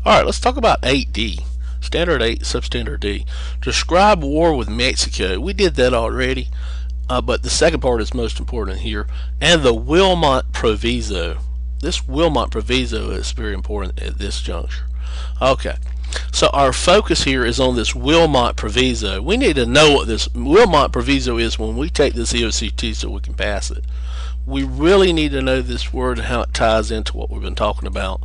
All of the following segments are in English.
Alright, let's talk about 8D. Standard 8, Substandard D. Describe war with Mexico. We did that already, but the second part is most important here. And the Wilmot Proviso. This Wilmot Proviso is very important at this juncture. Okay, so our focus here is on this Wilmot Proviso. We need to know what this Wilmot Proviso is when we take this EOCT so we can pass it. We really need to know this word and how it ties into what we've been talking about.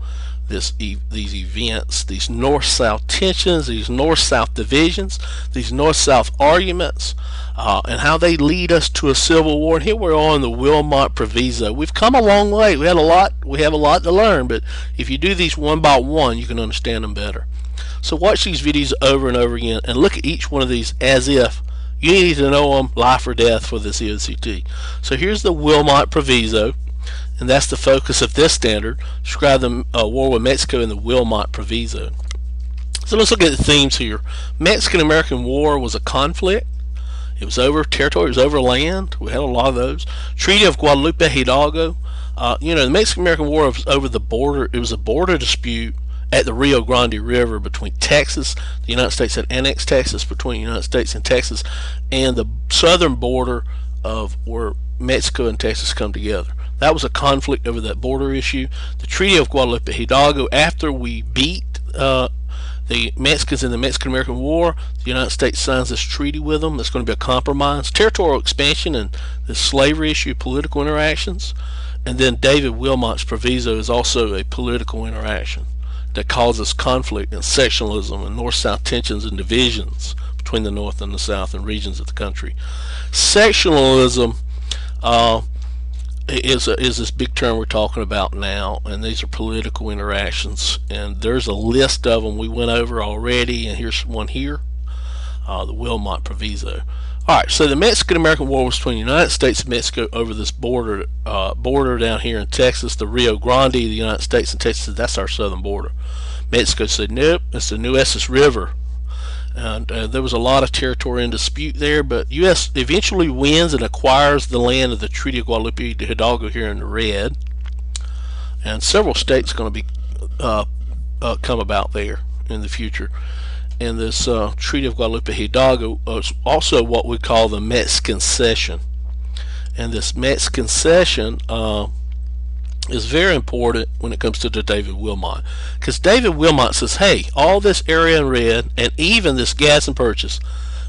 These events, these north-south tensions, these north-south divisions, these north-south arguments, and how they lead us to a civil war. And here we're on the Wilmot Proviso. We've come a long way. We have a lot to learn, but if you do these one by one, you can understand them better. So watch these videos over and over again and look at each one of these as if you need to know them life or death for this EOCT. So here's the Wilmot Proviso, and that's the focus of this standard. Describe the war with Mexico in the Wilmot Proviso. So let's look at the themes here. Mexican-American War was a conflict. It was over territory, it was over land. We had a lot of those. Treaty of Guadalupe, Hidalgo. The Mexican-American War was over the border. It was a border dispute at the Rio Grande River between Texas. The United States had annexed Texas, between the United States and Texas, and the southern border of where Mexico and Texas come together. That was a conflict over that border issue. The Treaty of Guadalupe, Hidalgo. After we beat the Mexicans in the Mexican-American War, the United States signs this treaty with them. It's going to be a compromise. Territorial expansion and the slavery issue, political interactions. And then David Wilmot's Proviso is also a political interaction that causes conflict and sectionalism and north-south tensions and divisions between the North and the South and regions of the country. Sectionalism is this big term we're talking about now, and these are political interactions, and there's a list of them we went over already, and here's one here, the Wilmot Proviso. Alright, so the Mexican-American War was between the United States and Mexico over this border down here in Texas, the Rio Grande, the United States and Texas. That's our southern border. Mexico said, nope, it's the Nueces River. And there was a lot of territory in dispute there, but U.S. eventually wins and acquires the land of the Treaty of Guadalupe Hidalgo here in the red. And several states are going to be come about there in the future. And this Treaty of Guadalupe Hidalgo is also what we call the Mexican Cession. And this Mexican Cession is very important when it comes to the David Wilmot, because David Wilmot says, hey, all this area in red and even this Gadsden Purchase,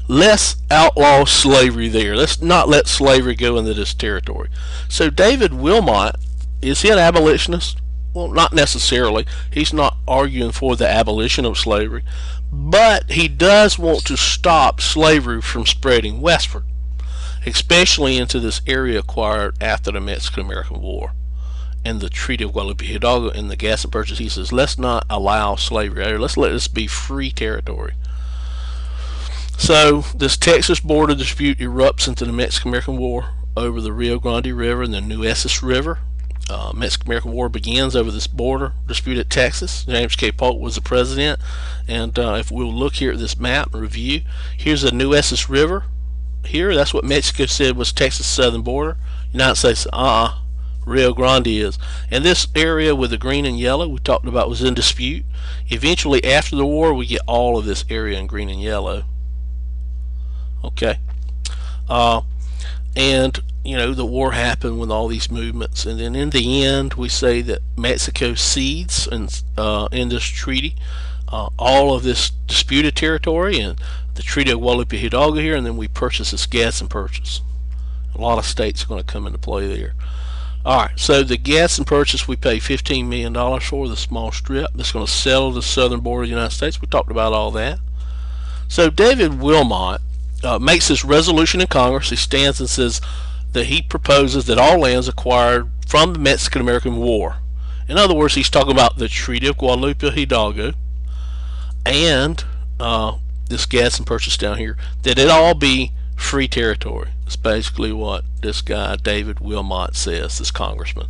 let's outlaw slavery there. Let's not let slavery go into this territory. So David Wilmot, is he an abolitionist? Well, not necessarily. He's not arguing for the abolition of slavery, but he does want to stop slavery from spreading westward, especially into this area acquired after the Mexican-American War and the Treaty of Guadalupe Hidalgo and the Gadsden Purchase. He says, let's not allow slavery out here. Let's let this be free territory. So this Texas border dispute erupts into the Mexican-American War over the Rio Grande River and the Nueces River. Mexican-American War begins over this border dispute at Texas. James K. Polk was the president, and if we'll look here at this map and review, here's the Nueces River. Here, that's what Mexico said was Texas' southern border. United States, Rio Grande is. And this area with the green and yellow we talked about was in dispute. Eventually, after the war, we get all of this area in green and yellow. Okay. And the war happened with all these movements, and then in the end we say that Mexico cedes in this treaty all of this disputed territory and the Treaty of Guadalupe Hidalgo here, and then we purchase this Gadsden Purchase. A lot of states are going to come into play there. Alright, so the Gadsden Purchase we pay $15 million for, the small strip that's going to settle the southern border of the United States. We talked about all that. So David Wilmot makes this resolution in Congress. He stands and says that he proposes that all lands acquired from the Mexican-American War, in other words, he's talking about the Treaty of Guadalupe Hidalgo and this Gadsden Purchase down here, that it all be free territory. That's basically what this guy David Wilmot says, this congressman.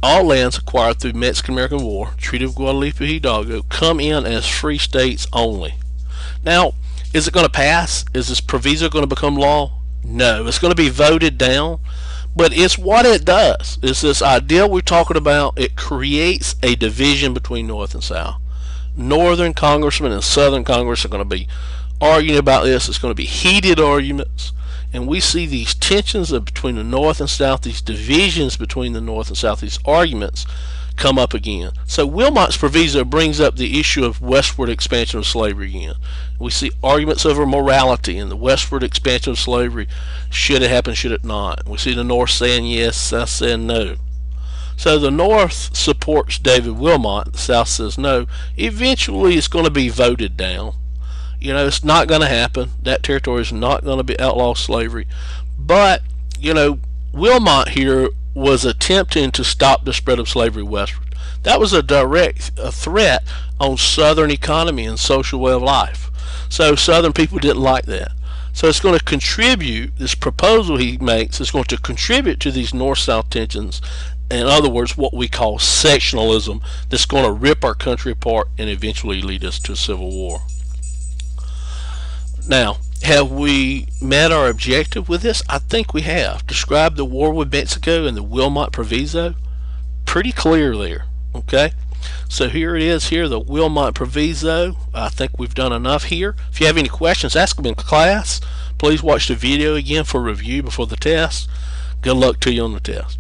All lands acquired through Mexican-American War, Treaty of Guadalupe Hidalgo, come in as free states only. Now, is it going to pass? Is this proviso going to become law? No, it's going to be voted down, but it's what it does. It's this idea we're talking about. It creates a division between North and South. Northern congressmen and Southern Congress are going to be arguing about this. It's going to be heated arguments, and we see these tensions between the North and South, these divisions between the North and South, these arguments come up again. So Wilmot's Proviso brings up the issue of westward expansion of slavery again. We see arguments over morality and the westward expansion of slavery. Should it happen, should it not? We see the North saying yes, South saying no. So the North supports David Wilmot, the South says no. Eventually it's going to be voted down. You know, it's not going to happen. That territory is not going to be outlaw slavery. But, you know, Wilmot here was attempting to stop the spread of slavery westward. That was a direct threat on Southern economy and social way of life. So Southern people didn't like that. So it's going to contribute, this proposal he makes is going to contribute to these North-South tensions. In other words, what we call sectionalism, that's going to rip our country apart and eventually lead us to a civil war. Now, have we met our objective with this? I think we have. Described the war with Mexico and the Wilmot Proviso. Pretty clear there. Okay? So here it is here, the Wilmot Proviso. I think we've done enough here. If you have any questions, ask them in class. Please watch the video again for review before the test. Good luck to you on the test.